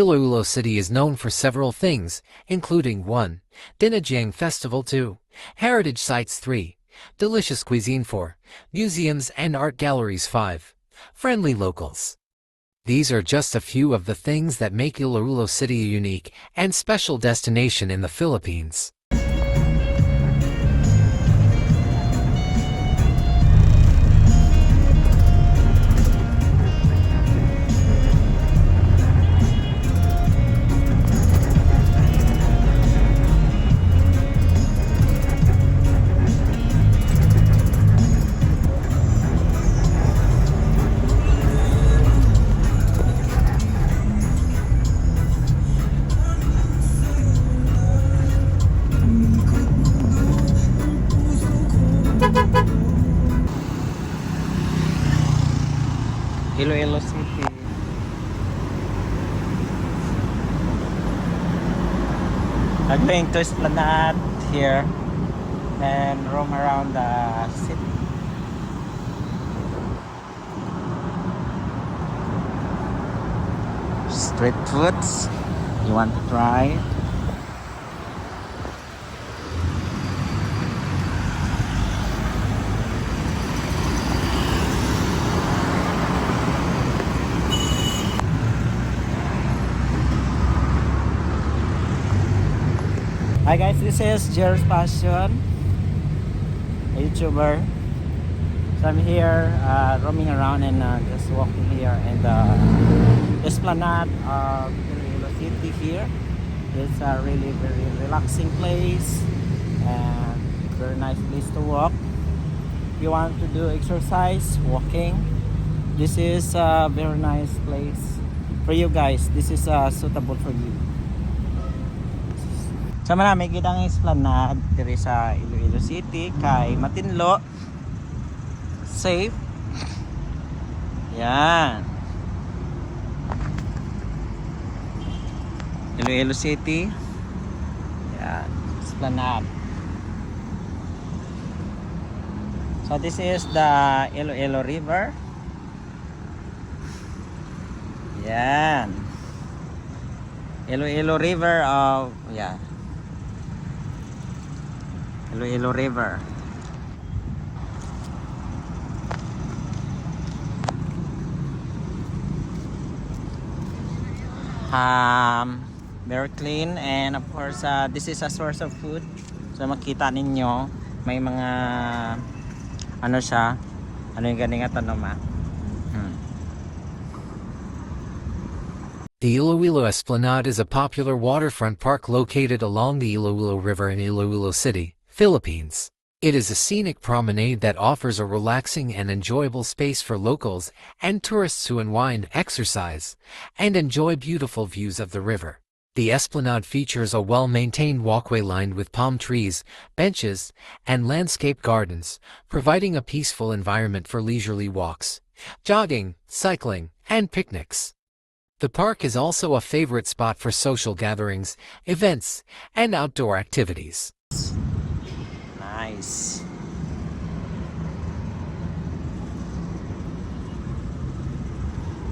Iloilo City is known for several things, including 1. Dinagyang Festival 2. Heritage Sites 3. Delicious Cuisine 4. Museums and Art Galleries 5. Friendly Locals. These are just a few of the things that make Iloilo City a unique and special destination in the Philippines. Iloilo City. I'm going to Esplanade here and roam around the city. Street foods. You want to try? Hi guys, this is Jer's Passion, a YouTuber. So I'm here roaming around and just walking here in the Esplanade of Iloilo City here. It's a really very relaxing place and very nice place to walk. If you want to do exercise, walking, this is a very nice place for you guys. This is suitable for you. Sama na, may gidang Esplanade diri sa Iloilo City kay matinlo, safe. Yan, Iloilo City. Yan, Esplanade. So this is the Iloilo River. Yan, Iloilo River of Iloilo River. Very clean, and of course this is a source of food. So makita ninyo may mga ano siya, ano yung ganing at ano ma. The Iloilo Esplanade is a popular waterfront park located along the Iloilo River in Iloilo City, Philippines. It is a scenic promenade that offers a relaxing and enjoyable space for locals and tourists to unwind, exercise, and enjoy beautiful views of the river. The Esplanade features a well-maintained walkway lined with palm trees, benches, and landscape gardens, providing a peaceful environment for leisurely walks, jogging, cycling, and picnics. The park is also a favorite spot for social gatherings, events, and outdoor activities. Nice.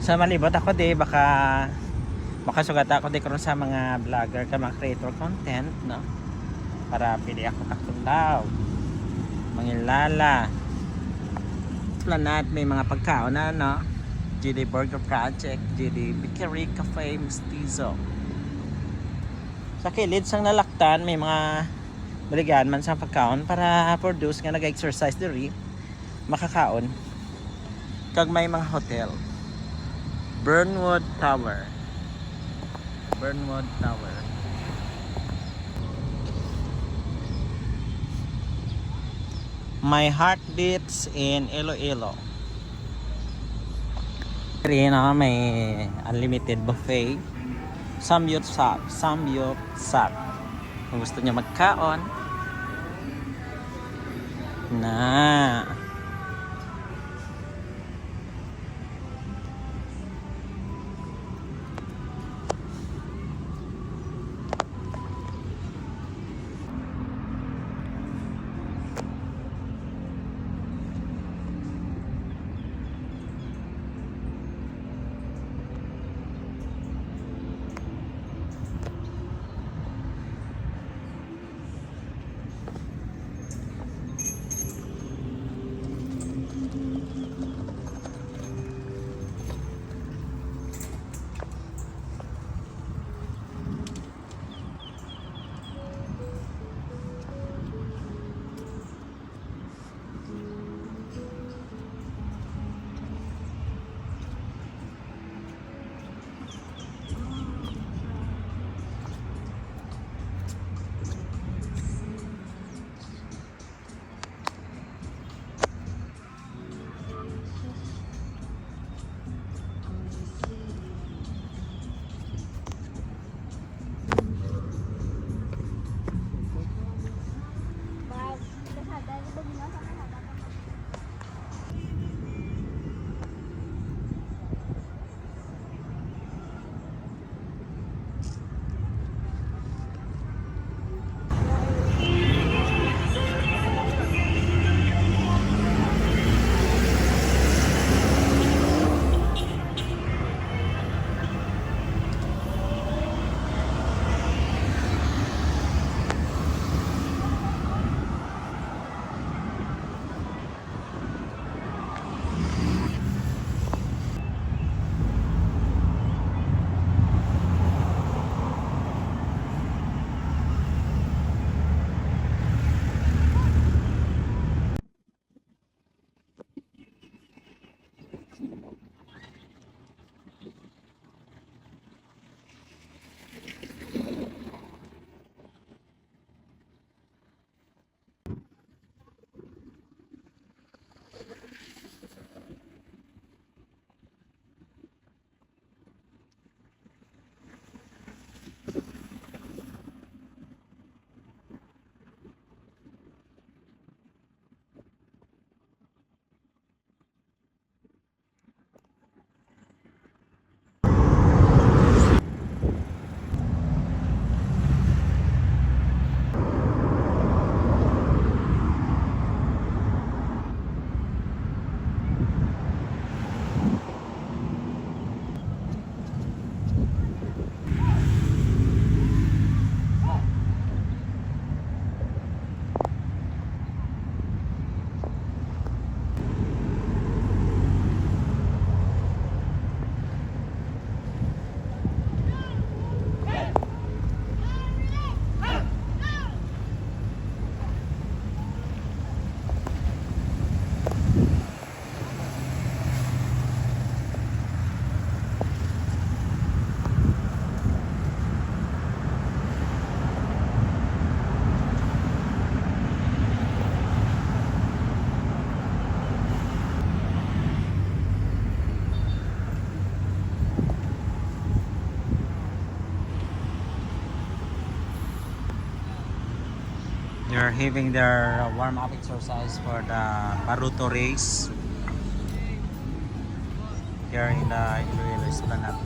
Sa malibot ako baka makasugat ako karon sa mga vlogger ka, mga creator content, no? Para pili ako kakulaw, mangilala. Esplanade may mga pagkaon na, no? GD Burger Project, GD Bakery Cafe Mestizo. Sa kilid sang nalaktan may mga baligyan man sa pagkaon para produce nga nag-exercise diri makakaon. Kag may mga hotel. Burnwood Tower. My heart beats in Iloilo. May unlimited buffet. Samyup-sap. Kung gusto niyo magkaon na They're having their warm-up exercise for the Baruto race here in the Iloilo Esplanade.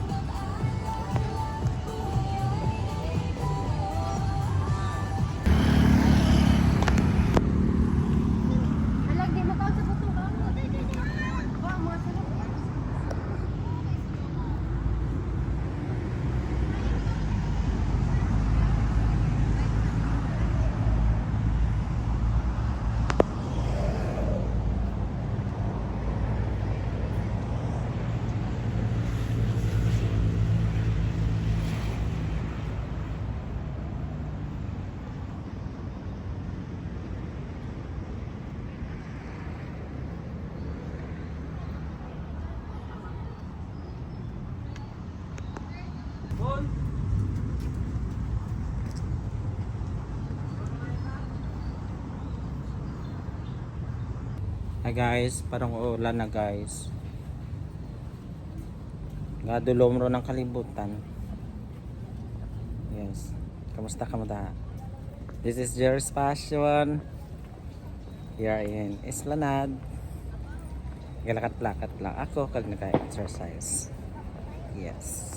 Hi guys, parang uulan na guys. Gadulom ro ng kalibutan. Yes. Kamusta ka mata? This is Jerry's Passion. Here in Esplanade. Galakat-lakat lang ako kag naka-exercise. Yes.